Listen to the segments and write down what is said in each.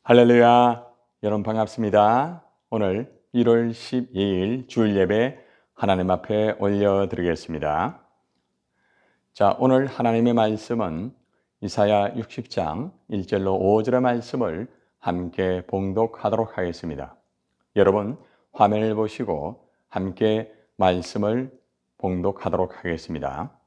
할렐루야. 여러분 반갑습니다. 오늘 1월 12일 주일 예배 하나님 앞에 올려드리겠습니다. 자, 오늘 하나님의 말씀은 이사야 60장 1절로 5절의 말씀을 함께 봉독하도록 하겠습니다. 여러분 화면을 보시고 함께 말씀을 봉독하도록 하겠습니다.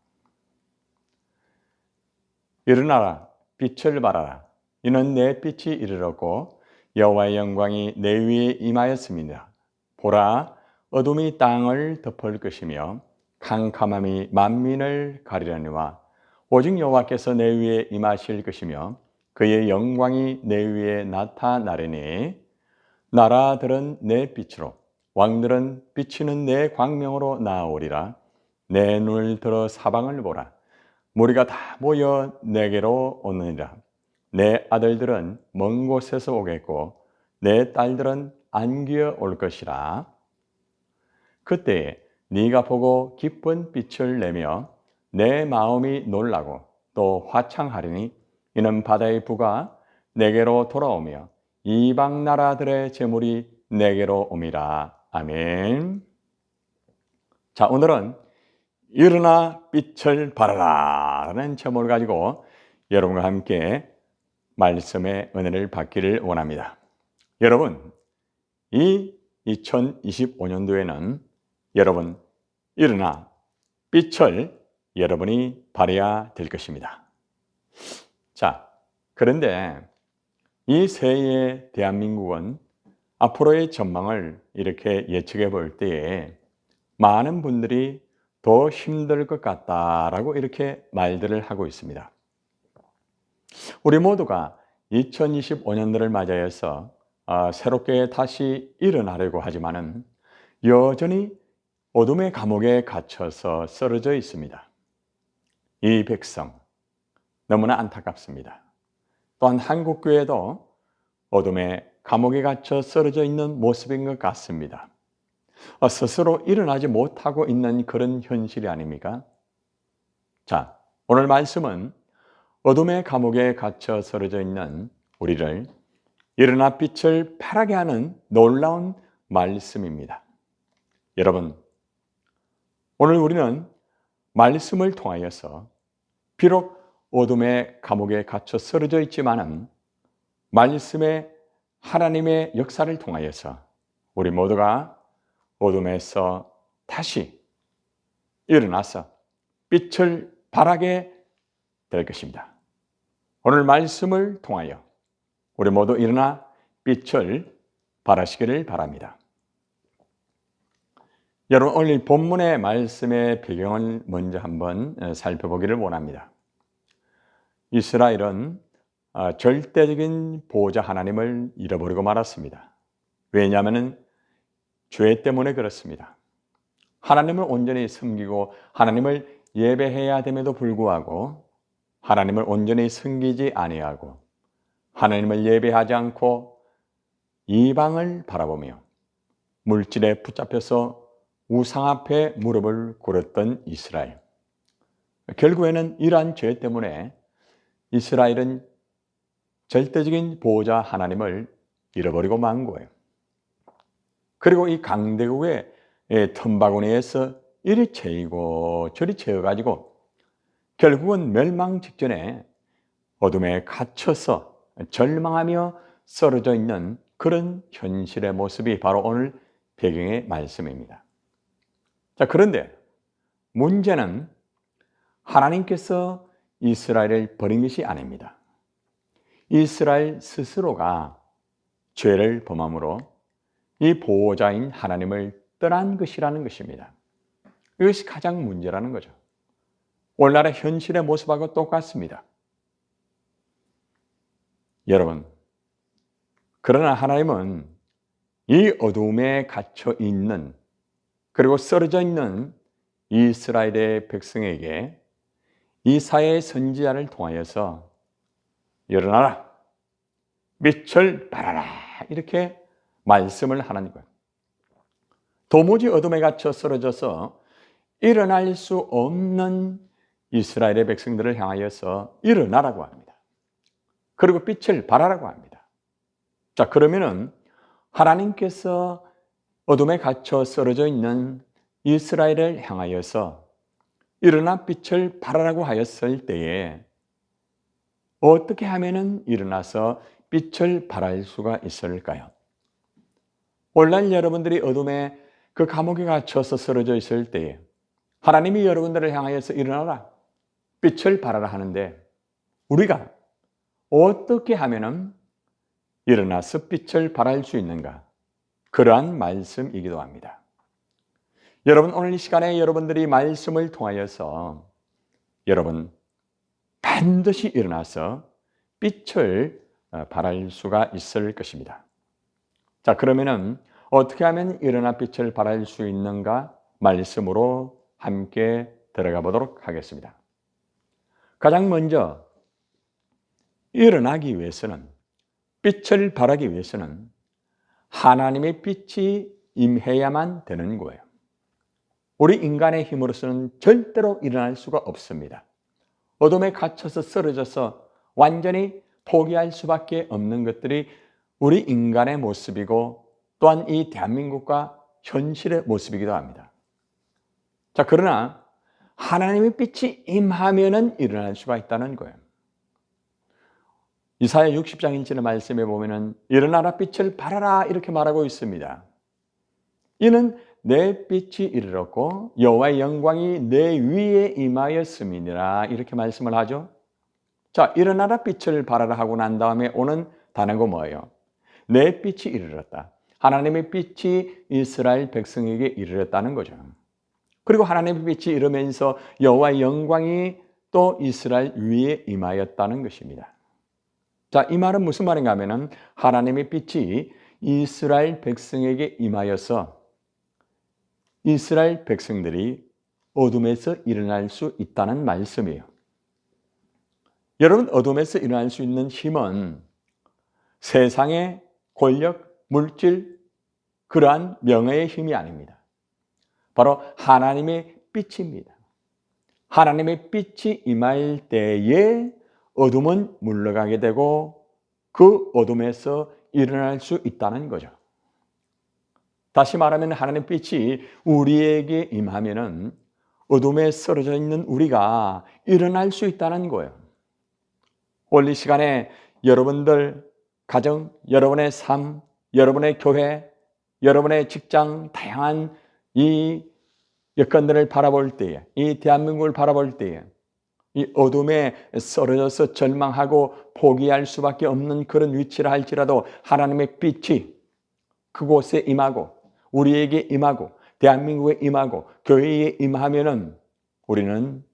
일어나라, 빛을 발하라. 이는 내 빛이 이르렀고 여호와의 영광이 내 위에 임하였습니다. 보라, 어둠이 땅을 덮을 것이며 캄캄함이 만민을 가리려니와 오직 여호와께서 내 위에 임하실 것이며 그의 영광이 내 위에 나타나리니 나라들은 내 빛으로 왕들은 비치는 내 광명으로 나아오리라. 내 눈을 들어 사방을 보라. 무리가 다 모여 내게로 오느니라. 내 아들들은 먼 곳에서 오겠고 내 딸들은 안기어 올 것이라. 그때 네가 보고 기쁜 빛을 내며 내 마음이 놀라고 또 화창하리니 이는 바다의 부가 내게로 돌아오며 이방 나라들의 재물이 내게로 옴이라. 아멘. 자, 오늘은 일어나 빛을 발하라 라는 제목을 가지고 여러분과 함께 말씀의 은혜를 받기를 원합니다. 여러분, 이 2025년도에는 여러분 일어나 빛을 여러분이 발해야 될 것입니다. 자, 그런데 이 새해의 대한민국은 앞으로의 전망을 이렇게 예측해 볼 때에 많은 분들이 더 힘들 것 같다라고 이렇게 말들을 하고 있습니다. 우리 모두가 2025년도를 맞이해서 새롭게 다시 일어나려고 하지만은 여전히 어둠의 감옥에 갇혀서 쓰러져 있습니다. 이 백성 너무나 안타깝습니다. 또한 한국교회도 어둠의 감옥에 갇혀 쓰러져 있는 모습인 것 같습니다. 스스로 일어나지 못하고 있는 그런 현실이 아닙니까? 자, 오늘 말씀은 어둠의 감옥에 갇혀 쓰러져 있는 우리를 일어나 빛을 발하게 하는 놀라운 말씀입니다. 여러분, 오늘 우리는 말씀을 통하여서 비록 어둠의 감옥에 갇혀 쓰러져 있지만은 말씀의 하나님의 역사를 통하여서 우리 모두가 어둠에서 다시 일어나서 빛을 발하게 될 것입니다. 오늘 말씀을 통하여 우리 모두 일어나 빛을 발하시기를 바랍니다. 여러분, 오늘 본문의 말씀의 배경을 먼저 한번 살펴보기를 원합니다. 이스라엘은 절대적인 보호자 하나님을 잃어버리고 말았습니다. 왜냐하면 죄 때문에 그렇습니다. 하나님을 온전히 섬기고 하나님을 예배해야 됨에도 불구하고 하나님을 온전히 섬기지 아니하고 하나님을 예배하지 않고 이방을 바라보며 물질에 붙잡혀서 우상 앞에 무릎을 꿇었던 이스라엘. 결국에는 이러한 죄 때문에 이스라엘은 절대적인 보호자 하나님을 잃어버리고 만 거예요. 그리고 이 강대국의 틈바구니에서 이리 채이고 저리 채워가지고 결국은 멸망 직전에 어둠에 갇혀서 절망하며 쓰러져 있는 그런 현실의 모습이 바로 오늘 배경의 말씀입니다. 자, 그런데 문제는 하나님께서 이스라엘을 버린 것이 아닙니다. 이스라엘 스스로가 죄를 범함으로 이 보호자인 하나님을 떠난 것이라는 것입니다. 이것이 가장 문제라는 거죠. 오늘날의 현실의 모습하고 똑같습니다. 여러분, 그러나 하나님은 이 어둠에 갇혀 있는 그리고 쓰러져 있는 이스라엘의 백성에게 이사야의 선지자를 통하여서 일어나라, 빛을 발하라 이렇게 말씀을 하는 거예요. 도무지 어둠에 갇혀 쓰러져서 일어날 수 없는 이스라엘의 백성들을 향하여서 일어나라고 합니다. 그리고 빛을 발하라고 합니다. 자, 그러면은 하나님께서 어둠에 갇혀 쓰러져 있는 이스라엘을 향하여서 일어나 빛을 발하라고 하였을 때에 어떻게 하면은 일어나서 빛을 발할 수가 있을까요? 오늘날 여러분들이 어둠에 그 감옥에 갇혀서 쓰러져 있을 때에 하나님이 여러분들을 향하여서 일어나라, 빛을 발하라 하는데 우리가 어떻게 하면은 일어나서 빛을 발할 수 있는가? 그러한 말씀이기도 합니다. 여러분, 오늘 이 시간에 여러분들이 말씀을 통하여서 여러분 반드시 일어나서 빛을 발할 수가 있을 것입니다. 자, 그러면은 어떻게 하면 일어나 빛을 발할 수 있는가? 말씀으로 함께 들어가 보도록 하겠습니다. 가장 먼저 일어나기 위해서는, 빛을 발하기 위해서는 하나님의 빛이 임해야만 되는 거예요. 우리 인간의 힘으로서는 절대로 일어날 수가 없습니다. 어둠에 갇혀서 쓰러져서 완전히 포기할 수밖에 없는 것들이 우리 인간의 모습이고 또한 이 대한민국과 현실의 모습이기도 합니다. 자, 그러나 하나님의 빛이 임하면은 일어날 수가 있다는 거예요. 이사야 60장 1절의 말씀에 보면은 일어나라 빛을 발하라 이렇게 말하고 있습니다. 이는 내 빛이 이르렀고 여호와의 영광이 내 위에 임하였음이니라 이렇게 말씀을 하죠. 자, 일어나라 빛을 발하라 하고 난 다음에 오는 단어가 뭐예요? 내 빛이 이르렀다. 하나님의 빛이 이스라엘 백성에게 이르렀다는 거죠. 그리고 하나님의 빛이 이르면서 여호와의 영광이 또 이스라엘 위에 임하였다는 것입니다. 자, 이 말은 무슨 말인가 하면은 하나님의 빛이 이스라엘 백성에게 임하여서 이스라엘 백성들이 어둠에서 일어날 수 있다는 말씀이에요. 여러분, 어둠에서 일어날 수 있는 힘은 세상의 권력, 물질, 그러한 명예의 힘이 아닙니다. 바로 하나님의 빛입니다. 하나님의 빛이 임할 때에 어둠은 물러가게 되고 그 어둠에서 일어날 수 있다는 거죠. 다시 말하면 하나님의 빛이 우리에게 임하면은 어둠에 쓰러져 있는 우리가 일어날 수 있다는 거예요. 오늘 이 시간에 여러분들 가정, 여러분의 삶, 여러분의 교회, 여러분의 직장, 다양한 이 여건들을 바라볼 때에, 이 대한민국을 바라볼 때에 이 어둠에 쓰러져서 절망하고 포기할 수밖에 없는 그런 위치라 할지라도 하나님의 빛이 그곳에 임하고 우리에게 임하고 대한민국에 임하고 교회에 임하면은 우리는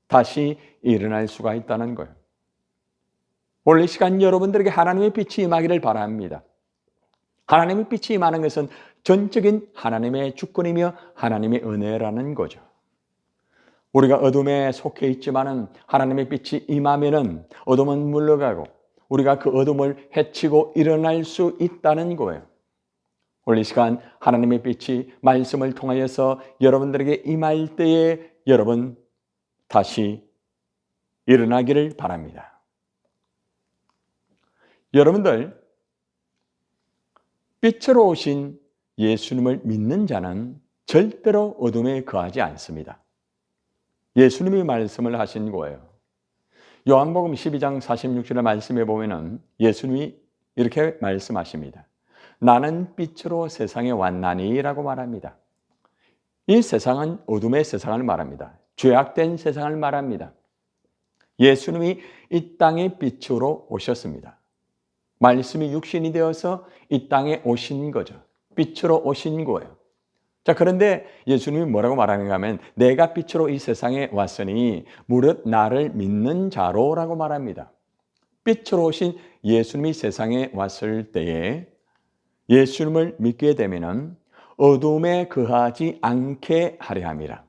다시 일어날 수가 있다는 거예요. 오늘 이 시간 여러분들에게 하나님의 빛이 임하기를 바랍니다. 하나님의 빛이 임하는 것은 전적인 하나님의 주권이며 하나님의 은혜라는 거죠. 우리가 어둠에 속해 있지만은 하나님의 빛이 임하면은 어둠은 물러가고 우리가 그 어둠을 헤치고 일어날 수 있다는 거예요. 오늘 이 시간 하나님의 빛이 말씀을 통하여서 여러분들에게 임할 때에 여러분 다시 일어나기를 바랍니다. 여러분들, 빛으로 오신 예수님을 믿는 자는 절대로 어둠에 거하지 않습니다. 예수님이 말씀을 하신 거예요. 요한복음 12장 46절의 말씀에 보면은 예수님이 이렇게 말씀하십니다. 나는 빛으로 세상에 왔나니라고 말합니다. 이 세상은 어둠의 세상을 말합니다. 죄악된 세상을 말합니다. 예수님이 이 땅에 빛으로 오셨습니다. 말씀이 육신이 되어서 이 땅에 오신 거죠. 빛으로 오신 거예요. 자, 그런데 예수님이 뭐라고 말하는가 하면 내가 빛으로 이 세상에 왔으니 무릇 나를 믿는 자로라고 말합니다. 빛으로 오신 예수님이 세상에 왔을 때에 예수님을 믿게 되면은 어둠에 거하지 않게 하려 함이라.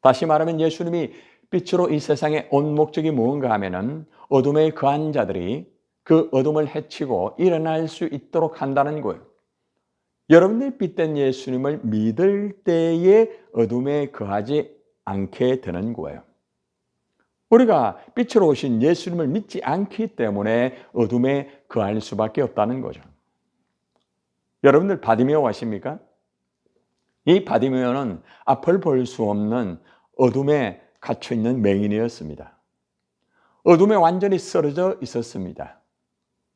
다시 말하면 예수님이 빛으로 이 세상에 온 목적이 무언가 하면은 어둠에 거한 자들이 그 어둠을 헤치고 일어날 수 있도록 한다는 거예요. 여러분들이 빛된 예수님을 믿을 때에 어둠에 거하지 않게 되는 거예요. 우리가 빛으로 오신 예수님을 믿지 않기 때문에 어둠에 거할 수밖에 없다는 거죠. 여러분들 바디메오 아십니까? 이 바디메오는 앞을 볼 수 없는 어둠에 갇혀 있는 맹인이었습니다. 어둠에 완전히 쓰러져 있었습니다.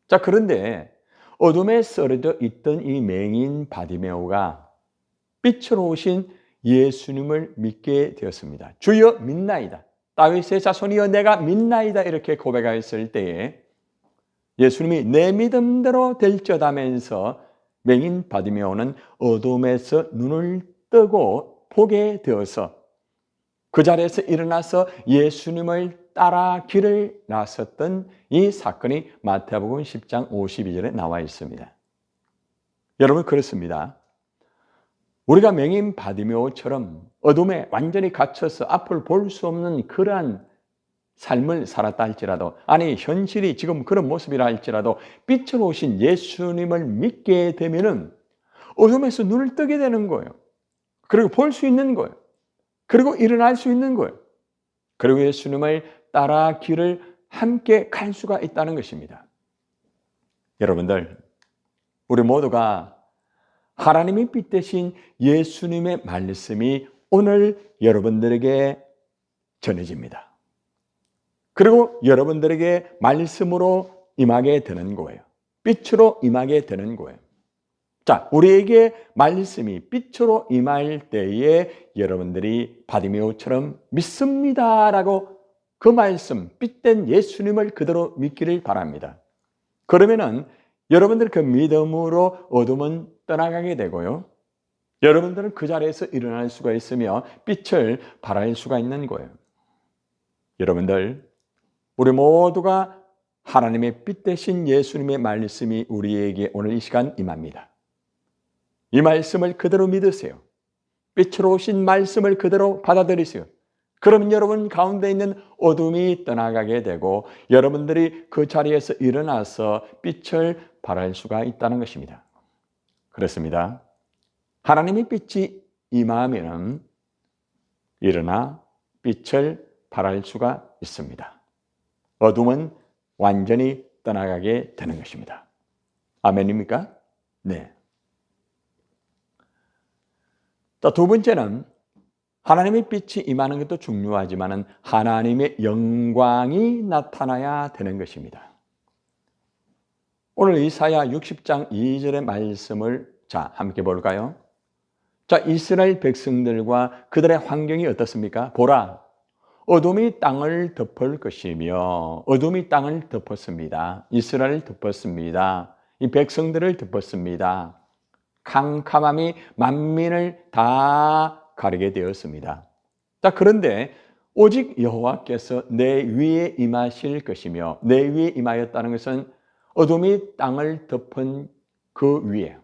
자, 그런데 어둠에 쓰러져 있던 이 맹인 바디메오가 빛으로 오신 예수님을 믿게 되었습니다. 주여 믿나이다. 다윗의 자손이여 내가 믿나이다. 이렇게 고백하였을 때에 예수님이 내 믿음대로 될지어다면서 맹인 바디메오는 어둠에서 눈을 뜨고 보게 되어서 그 자리에서 일어나서 예수님을 따라 길을 나섰던 이 사건이 마태복음 10장 52절에 나와 있습니다. 여러분 그렇습니다. 우리가 맹인 바디메오처럼 어둠에 완전히 갇혀서 앞을 볼 수 없는 그러한 삶을 살았다 할지라도, 아니 현실이 지금 그런 모습이라 할지라도 빛으로 오신 예수님을 믿게 되면은 어둠에서 눈을 뜨게 되는 거예요. 그리고 볼 수 있는 거예요. 그리고 일어날 수 있는 거예요. 그리고 예수님을 따라 길을 함께 갈 수가 있다는 것입니다. 여러분들, 우리 모두가 하나님의 빛 대신 예수님의 말씀이 오늘 여러분들에게 전해집니다. 그리고 여러분들에게 말씀으로 임하게 되는 거예요. 빛으로 임하게 되는 거예요. 자, 우리에게 말씀이 빛으로 임할 때에 여러분들이 바디메오처럼 믿습니다라고 그 말씀, 빛된 예수님을 그대로 믿기를 바랍니다. 그러면은 여러분들 그 믿음으로 어둠은 떠나가게 되고요. 여러분들은 그 자리에서 일어날 수가 있으며 빛을 발할 수가 있는 거예요. 여러분들, 우리 모두가 하나님의 빛 대신 예수님의 말씀이 우리에게 오늘 이 시간 임합니다. 이 말씀을 그대로 믿으세요. 빛으로 오신 말씀을 그대로 받아들이세요. 그러면 여러분 가운데 있는 어둠이 떠나가게 되고 여러분들이 그 자리에서 일어나서 빛을 발할 수가 있다는 것입니다. 그렇습니다. 하나님의 빛이 임하면 일어나 빛을 발할 수가 있습니다. 어둠은 완전히 떠나가게 되는 것입니다. 아멘입니까? 네. 자, 두 번째는 하나님의 빛이 임하는 것도 중요하지만 하나님의 영광이 나타나야 되는 것입니다. 오늘 이사야 60장 2절의 말씀을 함께 볼까요? 자, 이스라엘 백성들과 그들의 환경이 어떻습니까? 보라, 어둠이 땅을 덮을 것이며 어둠이 땅을 덮었습니다. 이스라엘을 덮었습니다. 이 백성들을 덮었습니다. 캄캄함이 만민을 다 가리게 되었습니다. 자, 그런데 오직 여호와께서 내 위에 임하실 것이며 내 위에 임하였다는 것은 어둠이 땅을 덮은 그 위에,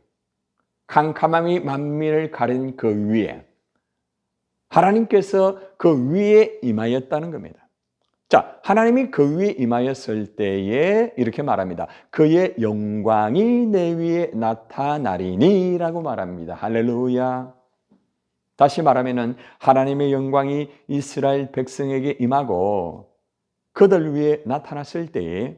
캄캄함이 만민을 가린 그 위에 하나님께서 그 위에 임하였다는 겁니다. 자, 하나님이 그 위에 임하였을 때에 이렇게 말합니다. 그의 영광이 내 위에 나타나리니 라고 말합니다. 할렐루야. 다시 말하면 하나님의 영광이 이스라엘 백성에게 임하고 그들 위에 나타났을 때에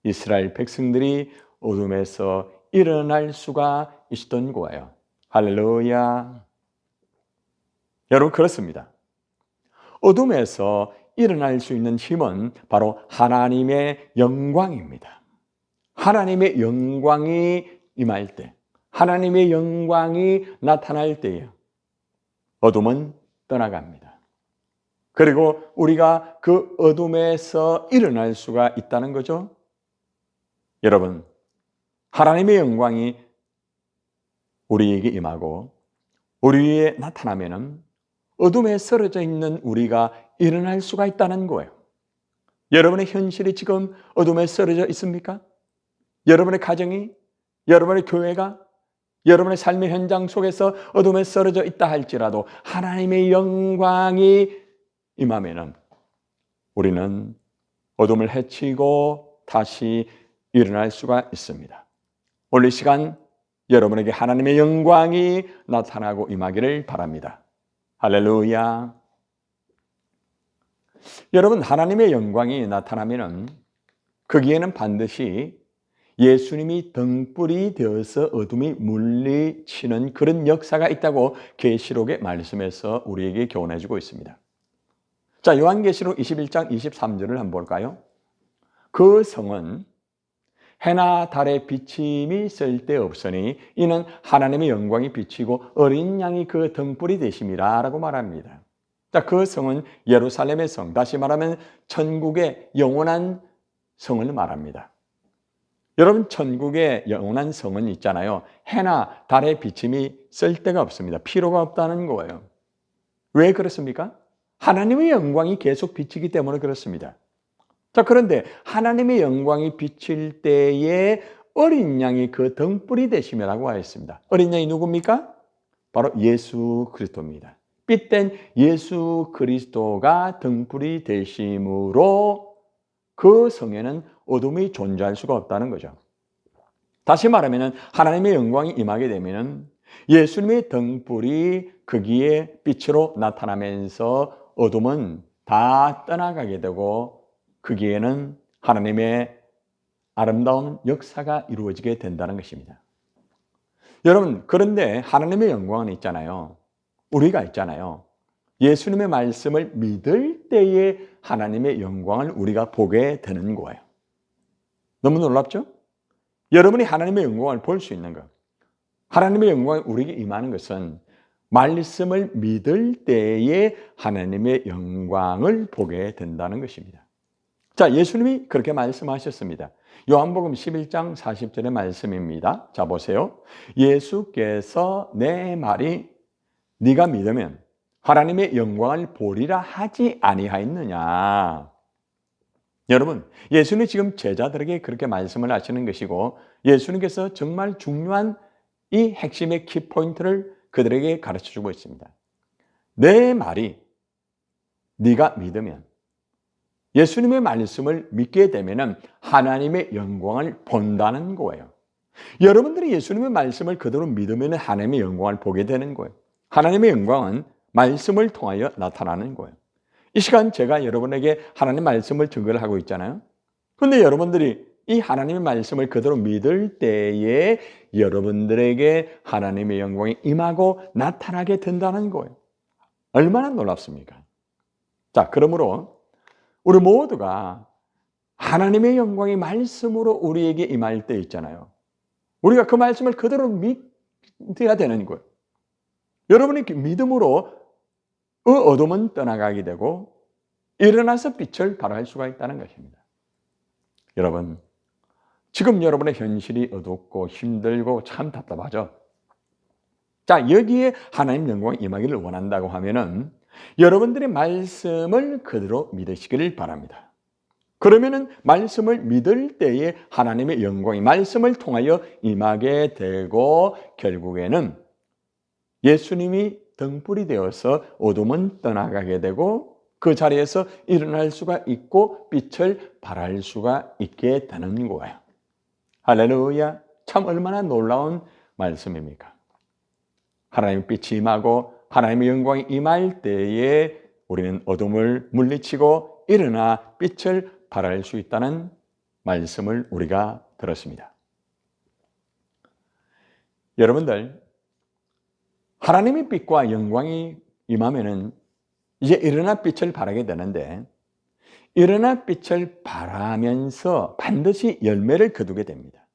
이스라엘 백성들이 어둠에서 일어날 수가 있었던 거예요. 할렐루야. 여러분 그렇습니다. 어둠에서 일어날 수 있는 힘은 바로 하나님의 영광입니다. 하나님의 영광이 임할 때, 하나님의 영광이 나타날 때에 어둠은 떠나갑니다. 그리고 우리가 그 어둠에서 일어날 수가 있다는 거죠. 여러분, 하나님의 영광이 우리에게 임하고 우리 위에 나타나면은 어둠에 쓰러져 있는 우리가 일어날 수가 있다는 거예요. 여러분의 현실이 지금 어둠에 쓰러져 있습니까? 여러분의 가정이, 여러분의 교회가, 여러분의 삶의 현장 속에서 어둠에 쓰러져 있다 할지라도 하나님의 영광이 임하면은 우리는 어둠을 헤치고 다시 일어날 수가 있습니다. 오늘 이 시간 여러분에게 하나님의 영광이 나타나고 임하기를 바랍니다. 할렐루야. 여러분, 하나님의 영광이 나타나면은 거기에는 반드시 예수님이 등불이 되어서 어둠이 물리치는 그런 역사가 있다고 계시록의 말씀에서 우리에게 교훈해 주고 있습니다. 자, 요한계시록 21장 23절을 한번 볼까요? 그 성은 해나 달의 비침이 쓸데없으니 이는 하나님의 영광이 비치고 어린 양이 그 등불이 되심이라 라고 말합니다. 자, 그 성은 예루살렘의 성, 다시 말하면 천국의 영원한 성을 말합니다. 여러분, 천국의 영원한 성은 있잖아요. 해나 달의 비침이 쓸데가 없습니다. 필요가 없다는 거예요. 왜 그렇습니까? 하나님의 영광이 계속 비치기 때문에 그렇습니다. 자, 그런데 하나님의 영광이 비칠 때에 어린 양이 그 등불이 되시며라고 하였습니다. 어린 양이 누굽니까? 바로 예수 그리스도입니다. 빛된 예수 그리스도가 등불이 되심으로 그 성에는 어둠이 존재할 수가 없다는 거죠. 다시 말하면 하나님의 영광이 임하게 되면 예수님의 등불이 거기에 빛으로 나타나면서 어둠은 다 떠나가게 되고 거기에는 하나님의 아름다운 역사가 이루어지게 된다는 것입니다. 여러분, 그런데 하나님의 영광은 있잖아요. 우리가 있잖아요. 예수님의 말씀을 믿을 때에 하나님의 영광을 우리가 보게 되는 거예요. 너무 놀랍죠? 여러분이 하나님의 영광을 볼 수 있는 것, 하나님의 영광이 우리에게 임하는 것은 말씀을 믿을 때에 하나님의 영광을 보게 된다는 것입니다. 자, 예수님이 그렇게 말씀하셨습니다. 요한복음 11장 40절의 말씀입니다. 자, 보세요. 예수께서 내 말이 네가 믿으면 하나님의 영광을 보리라 하지 아니하였느냐. 여러분, 예수님 지금 제자들에게 그렇게 말씀을 하시는 것이고 예수님께서 정말 중요한 이 핵심의 키포인트를 그들에게 가르쳐주고 있습니다. 내 말이 네가 믿으면, 예수님의 말씀을 믿게 되면 하나님의 영광을 본다는 거예요. 여러분들이 예수님의 말씀을 그대로 믿으면 하나님의 영광을 보게 되는 거예요. 하나님의 영광은 말씀을 통하여 나타나는 거예요. 이 시간 제가 여러분에게 하나님 말씀을 증거를 하고 있잖아요. 그런데 여러분들이 이 하나님의 말씀을 그대로 믿을 때에 여러분들에게 하나님의 영광이 임하고 나타나게 된다는 거예요. 얼마나 놀랍습니까? 자, 그러므로 우리 모두가 하나님의 영광이 말씀으로 우리에게 임할 때 있잖아요. 우리가 그 말씀을 그대로 믿어야 되는 거예요. 여러분이 믿음으로 어둠은 떠나가게 되고 일어나서 빛을 발할 수가 있다는 것입니다. 여러분, 지금 여러분의 현실이 어둡고 힘들고 참 답답하죠? 자, 여기에 하나님 영광이 임하기를 원한다고 하면은 여러분들의 말씀을 그대로 믿으시기를 바랍니다. 그러면은 말씀을 믿을 때에 하나님의 영광이 말씀을 통하여 임하게 되고 결국에는 예수님이 등불이 되어서 어둠은 떠나가게 되고 그 자리에서 일어날 수가 있고 빛을 발할 수가 있게 되는 거예요. 할렐루야! 참 얼마나 놀라운 말씀입니까? 하나님의 빛이 임하고 하나님의 영광이 임할 때에 우리는 어둠을 물리치고 일어나 빛을 발할 수 있다는 말씀을 우리가 들었습니다. 여러분들, 하나님의 빛과 영광이 임하면은 이제 일어나 빛을 발하게 되는데 일어나 빛을 발하면서 반드시 열매를 거두게 됩니다.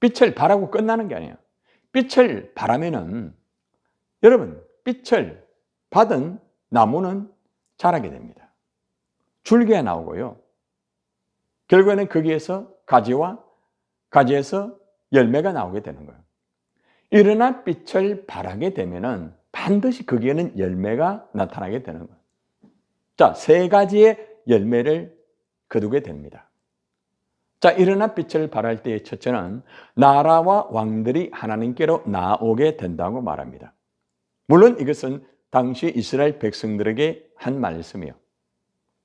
빛을 발하고 끝나는 게 아니에요. 빛을 발하면은 여러분, 빛을 받은 나무는 자라게 됩니다. 줄기가 나오고요. 결국에는 거기에서 가지에서 열매가 나오게 되는 거예요. 일어나 빛을 발하게 되면은 반드시 거기에는 열매가 나타나게 되는 거예요. 자, 세 가지의 열매를 거두게 됩니다. 자, 일어나 빛을 발할 때의 첫째는 나라와 왕들이 하나님께로 나오게 된다고 말합니다. 물론 이것은 당시 이스라엘 백성들에게 한 말씀이에요.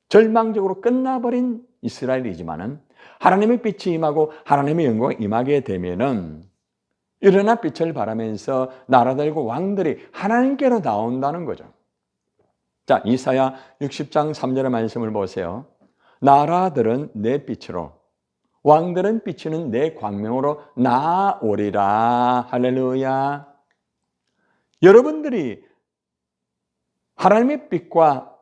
절망적으로 끝나버린 이스라엘이지만은 하나님의 빛이 임하고 하나님의 영광이 임하게 되면은 일어나 빛을 발하면서 나라들과 왕들이 하나님께로 나온다는 거죠. 자, 이사야 60장 3절의 말씀을 보세요. 나라들은 내 빛으로, 왕들은 비치는 내 광명으로 나오리라. 할렐루야. 여러분들이 하나님의 빛과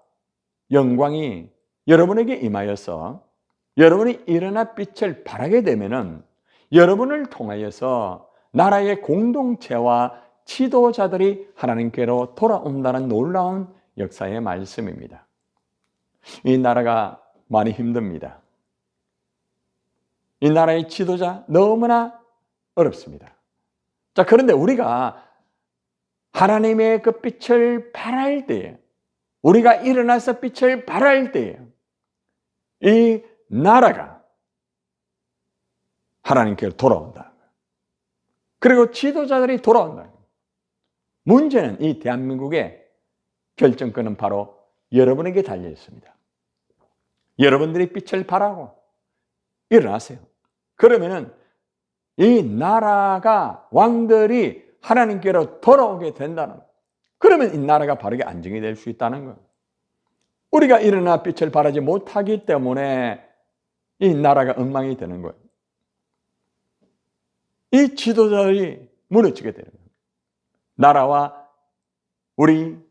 영광이 여러분에게 임하여서 여러분이 일어나 빛을 발하게 되면은 여러분을 통하여서 나라의 공동체와 지도자들이 하나님께로 돌아온다는 놀라운 역사의 말씀입니다. 이 나라가 많이 힘듭니다. 이 나라의 지도자 너무나 어렵습니다. 자, 그런데 우리가 하나님의 그 빛을 발할 때에, 우리가 일어나서 빛을 발할 때에 이 나라가 하나님께로 돌아온다. 그리고 지도자들이 돌아온다. 문제는 이 대한민국의 결정권은 바로 여러분에게 달려 있습니다. 여러분들이 빛을 발하고 일어나세요. 그러면은 이 나라가, 왕들이 하나님께로 돌아오게 된다는 거예요. 그러면 이 나라가 바르게 안정이 될 수 있다는 거예요. 우리가 일어나 빛을 발하지 못하기 때문에 이 나라가 엉망이 되는 거예요. 이 지도자들이 무너지게 되는 거예요. 나라와 우리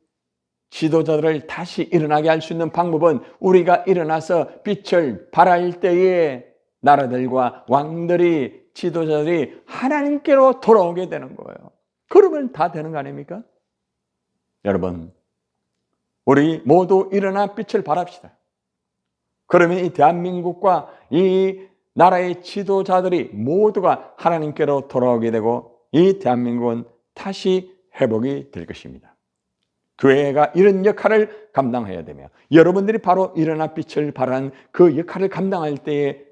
지도자들을 다시 일어나게 할 수 있는 방법은 우리가 일어나서 빛을 발할 때에 나라들과 왕들이, 지도자들이 하나님께로 돌아오게 되는 거예요. 그러면 다 되는 거 아닙니까? 여러분, 우리 모두 일어나 빛을 발합시다. 그러면 이 대한민국과 이 나라의 지도자들이 모두가 하나님께로 돌아오게 되고 이 대한민국은 다시 회복이 될 것입니다. 교회가 이런 역할을 감당해야 되며 여러분들이 바로 일어나 빛을 발한 그 역할을 감당할 때에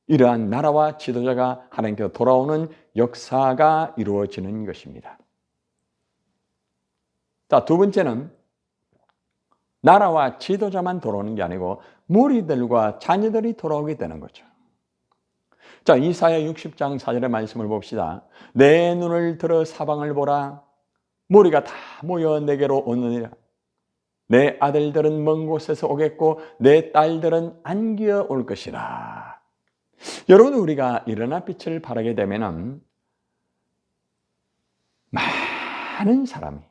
이러한 나라와 지도자가 하나님께로 돌아오는 역사가 이루어지는 것입니다. 자, 두 번째는 나라와 지도자만 돌아오는 게 아니고 무리들과 자녀들이 돌아오게 되는 거죠. 자, 이사야 60장 4절의 말씀을 봅시다. 내 눈을 들어 사방을 보라. 무리가 다 모여 내게로 오느니라. 내 아들들은 먼 곳에서 오겠고 내 딸들은 안기어 올 것이라. 여러분, 우리가 일어나 빛을 발하게 되면은 많은 사람이,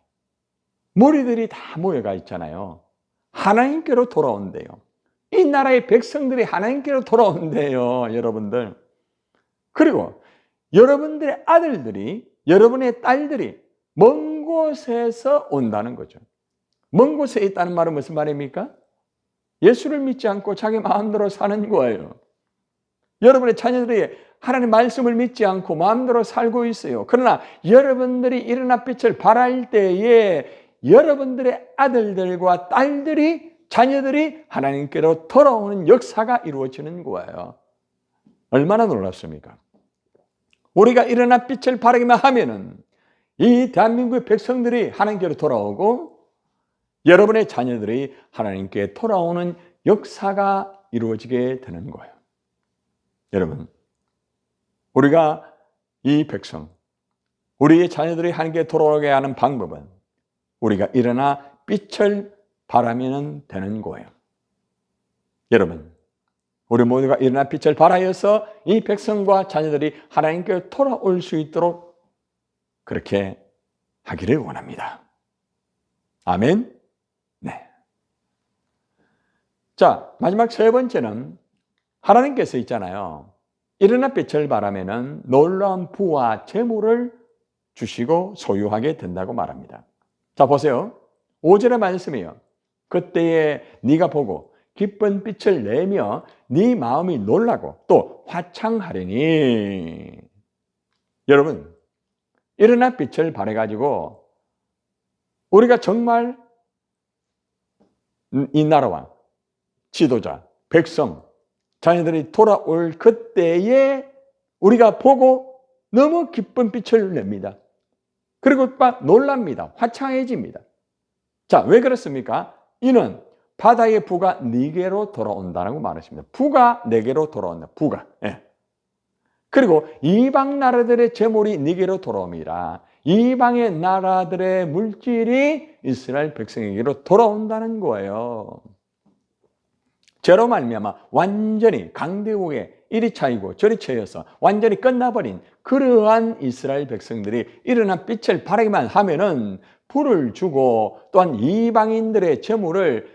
무리들이 다 모여가 있잖아요. 하나님께로 돌아온대요. 이 나라의 백성들이 하나님께로 돌아온대요, 여러분들. 그리고 여러분들의 아들들이, 여러분의 딸들이 먼 곳에서 온다는 거죠. 먼 곳에 있다는 말은 무슨 말입니까? 예수를 믿지 않고 자기 마음대로 사는 거예요. 여러분의 자녀들이 하나님의 말씀을 믿지 않고 마음대로 살고 있어요. 그러나 여러분들이 일어나 빛을 발할 때에 여러분들의 아들들과 딸들이, 자녀들이 하나님께로 돌아오는 역사가 이루어지는 거예요. 얼마나 놀랍습니까? 우리가 일어나 빛을 발하기만 하면은 이 대한민국의 백성들이 하나님께로 돌아오고 여러분의 자녀들이 하나님께 돌아오는 역사가 이루어지게 되는 거예요. 여러분, 우리가 이 백성, 우리의 자녀들이 하나님께 돌아오게 하는 방법은 우리가 일어나 빛을 발하면 되는 거예요. 여러분, 우리 모두가 일어나 빛을 발하여서 이 백성과 자녀들이 하나님께 돌아올 수 있도록 그렇게 하기를 원합니다. 아멘. 네. 자, 마지막 세 번째는 하나님께서 있잖아요. 일어나 빛을 발하면은 놀라운 부와 재물을 주시고 소유하게 된다고 말합니다. 자, 보세요. 5절의 말씀이에요. 그때에 네가 보고 기쁜 빛을 내며 네 마음이 놀라고 또 화창하리니. 여러분, 일어나 빛을 발해가지고 우리가 정말 이 나라와 지도자, 백성, 자녀들이 돌아올 그때에 우리가 보고 너무 기쁜 빛을 냅니다. 그리고 막 놀랍니다. 화창해집니다. 자, 왜 그렇습니까? 이는 바다의 부가 네게로 돌아온다라고 말했습니다. 부가 네게로 돌아온다. 부가. 예. 그리고 이방 나라들의 재물이 네게로 돌아옵니다. 이방의 나라들의 물질이 이스라엘 백성에게로 돌아온다는 거예요. 저로 말미암아 완전히 강대국에 이리 차이고 저리 차여서 완전히 끝나버린 그러한 이스라엘 백성들이 일어나 빛을 발하기만 하면은 불을 주고 또한 이방인들의 재물을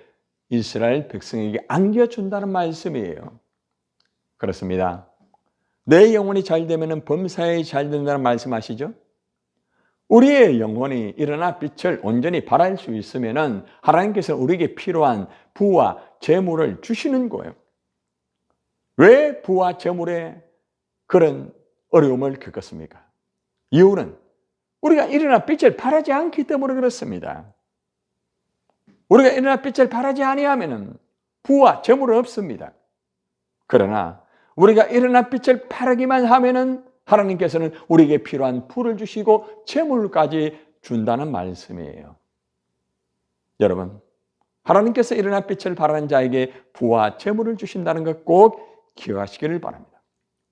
이스라엘 백성에게 안겨준다는 말씀이에요. 그렇습니다. 내 영혼이 잘 되면은 범사에 잘 된다는 말씀하시죠? 우리의 영혼이 일어나 빛을 온전히 발할 수 있으면은 하나님께서 우리에게 필요한 부와 재물을 주시는 거예요. 왜 부와 재물에 그런 어려움을 겪었습니까? 이유는 우리가 일어나 빛을 발하지 않기 때문에 그렇습니다. 우리가 일어나 빛을 발하지 아니하면은 부와 재물은 없습니다. 그러나 우리가 일어나 빛을 발하기만 하면은 하나님께서는 우리에게 필요한 부를 주시고 재물까지 준다는 말씀이에요. 여러분, 하나님께서 일어나 빛을 발하는 자에게 부와 재물을 주신다는 것 꼭 기억하시기를 바랍니다.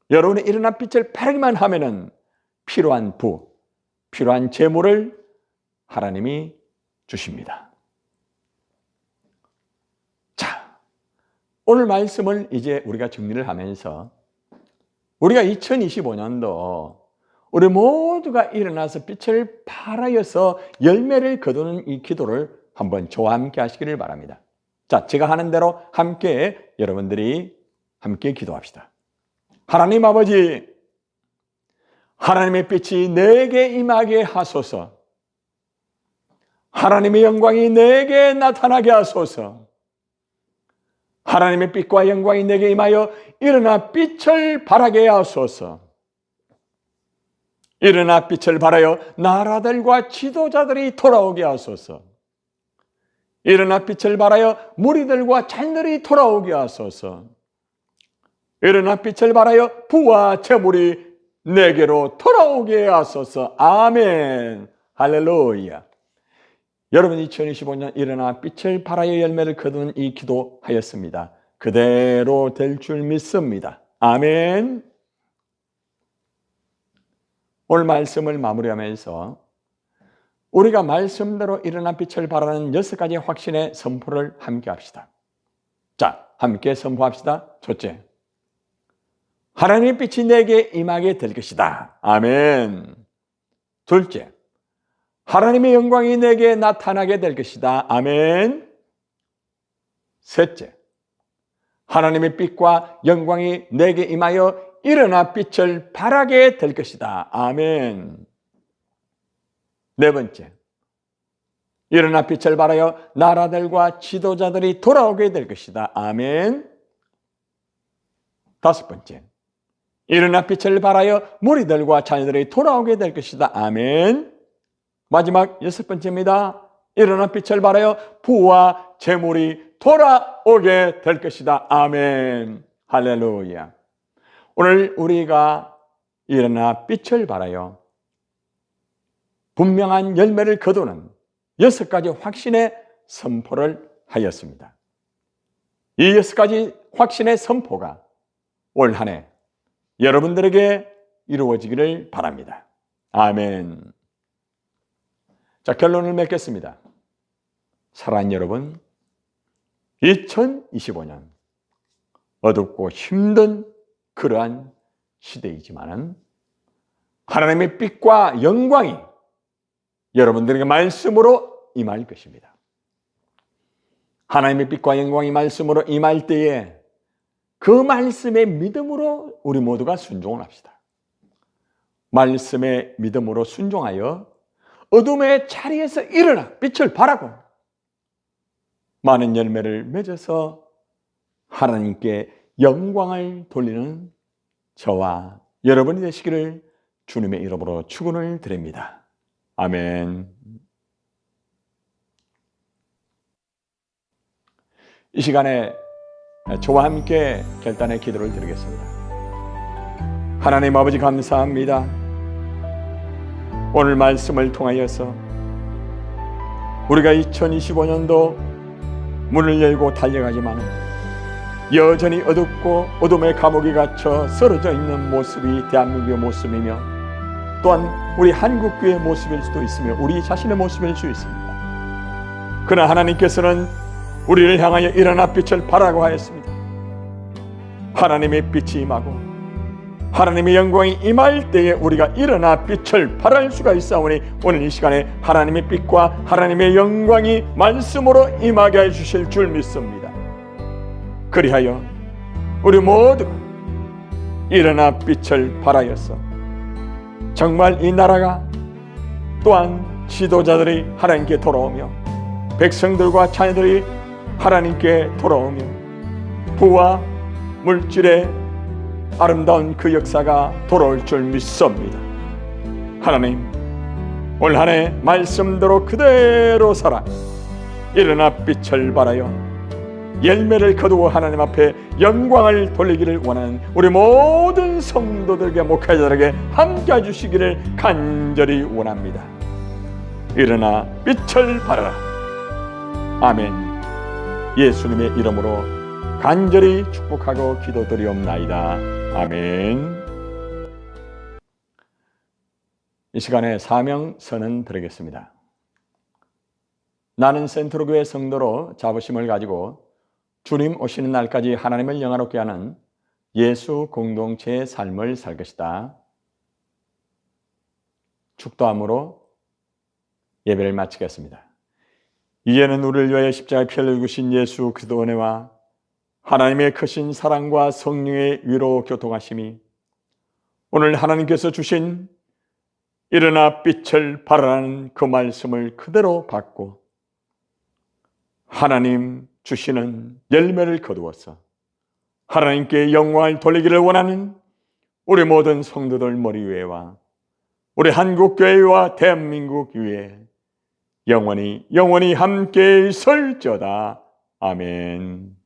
여러분이 일어나 빛을 발하기만 하면은 필요한 부, 필요한 재물을 하나님이 주십니다. 자, 오늘 말씀을 이제 우리가 정리를 하면서 우리가 2025년도 우리 모두가 일어나서 빛을 발하여서 열매를 거두는 이 기도를 한번 저와 함께 하시기를 바랍니다. 자, 제가 하는 대로 함께 여러분들이 함께 기도합시다. 하나님 아버지, 하나님의 빛이 내게 임하게 하소서. 하나님의 영광이 내게 나타나게 하소서. 하나님의 빛과 영광이 내게 임하여 일어나 빛을 발하게 하소서. 일어나 빛을 발하여 나라들과 지도자들이 돌아오게 하소서. 일어나 빛을 발하여 무리들과 잔들이 돌아오게 하소서. 일어나 빛을 발하여 부와 재물이 내게로 돌아오게 하소서. 아멘. 할렐루야. 여러분 2025년 일어나 빛을 발하여 열매를 거두는 이 기도하였습니다. 그대로 될 줄 믿습니다. 아멘. 오늘 말씀을 마무리하면서 우리가 말씀대로 일어나 빛을 발하는 6가지 확신의 선포를 함께 합시다. 자, 함께 선포합시다. 첫째, 하나님의 빛이 내게 임하게 될 것이다. 아멘. 둘째, 하나님의 영광이 내게 나타나게 될 것이다. 아멘. 셋째, 하나님의 빛과 영광이 내게 임하여 일어나 빛을 발하게 될 것이다. 아멘. 네 번째, 일어나 빛을 발하여 나라들과 지도자들이 돌아오게 될 것이다. 아멘. 다섯 번째, 일어나 빛을 발하여 무리들과 자녀들이 돌아오게 될 것이다. 아멘. 마지막 6번째입니다. 일어나 빛을 발하여 부와 재물이 돌아오게 될 것이다. 아멘. 할렐루야. 오늘 우리가 일어나 빛을 발하여 분명한 열매를 거두는 6가지 확신의 선포를 하였습니다. 이 6가지 확신의 선포가 올 한 해 여러분들에게 이루어지기를 바랍니다. 아멘. 자, 결론을 맺겠습니다. 사랑하는 여러분, 2025년 어둡고 힘든 그러한 시대이지만은 하나님의 빛과 영광이 여러분들에게 말씀으로 임할 것입니다. 하나님의 빛과 영광이 말씀으로 임할 때에 그 말씀의 믿음으로 우리 모두가 순종을 합시다. 말씀의 믿음으로 순종하여 어둠의 자리에서 일어나 빛을 발하고 많은 열매를 맺어서 하나님께 영광을 돌리는 저와 여러분이 되시기를 주님의 이름으로 축원을 드립니다. 아멘. 이 시간에 저와 함께 결단의 기도를 드리겠습니다. 하나님 아버지 감사합니다. 오늘 말씀을 통하여서 우리가 2025년도 문을 열고 달려가지만 여전히 어둡고 어둠의 감옥에 갇혀 쓰러져 있는 모습이 대한민국의 모습이며 또한 우리 한국교회의 모습일 수도 있으며 우리 자신의 모습일 수 있습니다. 그러나 하나님께서는 우리를 향하여 일어나 빛을 발하라고 하였습니다. 하나님의 빛이 임하고 하나님의 영광이 임할 때에 우리가 일어나 빛을 발할 수가 있사오니 오늘 이 시간에 하나님의 빛과 하나님의 영광이 말씀으로 임하게 해주실 줄 믿습니다. 그리하여 우리 모두 일어나 빛을 발하여서 정말 이 나라가 또한 지도자들이 하나님께 돌아오며 백성들과 자녀들이 하나님께 돌아오며 부와 물질의 아름다운 그 역사가 돌아올 줄 믿습니다. 하나님, 올 한 해 말씀대로 그대로 살아 일어나 빛을 발하여 열매를 거두어 하나님 앞에 영광을 돌리기를 원하는 우리 모든 성도들에게 목회자들에게 함께 해주시기를 간절히 원합니다. 일어나 빛을 발하라. 아멘. 예수님의 이름으로 간절히 축복하고 기도드리옵나이다. 아멘. 이 시간에 사명 선언 드리겠습니다. 나는 센트로교회 성도로 자부심을 가지고 주님 오시는 날까지 하나님을 영화롭게 하는 예수 공동체의 삶을 살 것이다. 축도함으로 예배를 마치겠습니다. 이제는 우리를 위하여 십자가에 피를 흘리신 예수 그리스도 은혜와 하나님의 크신 사랑과 성령의 위로 교통하심이 오늘 하나님께서 주신 일어나 빛을 발하라는 그 말씀을 그대로 받고 하나님 주시는 열매를 거두어서 하나님께 영광을 돌리기를 원하는 우리 모든 성도들 머리 위에와 우리 한국교회와 대한민국 위에 영원히 함께 있을지어다. 아멘.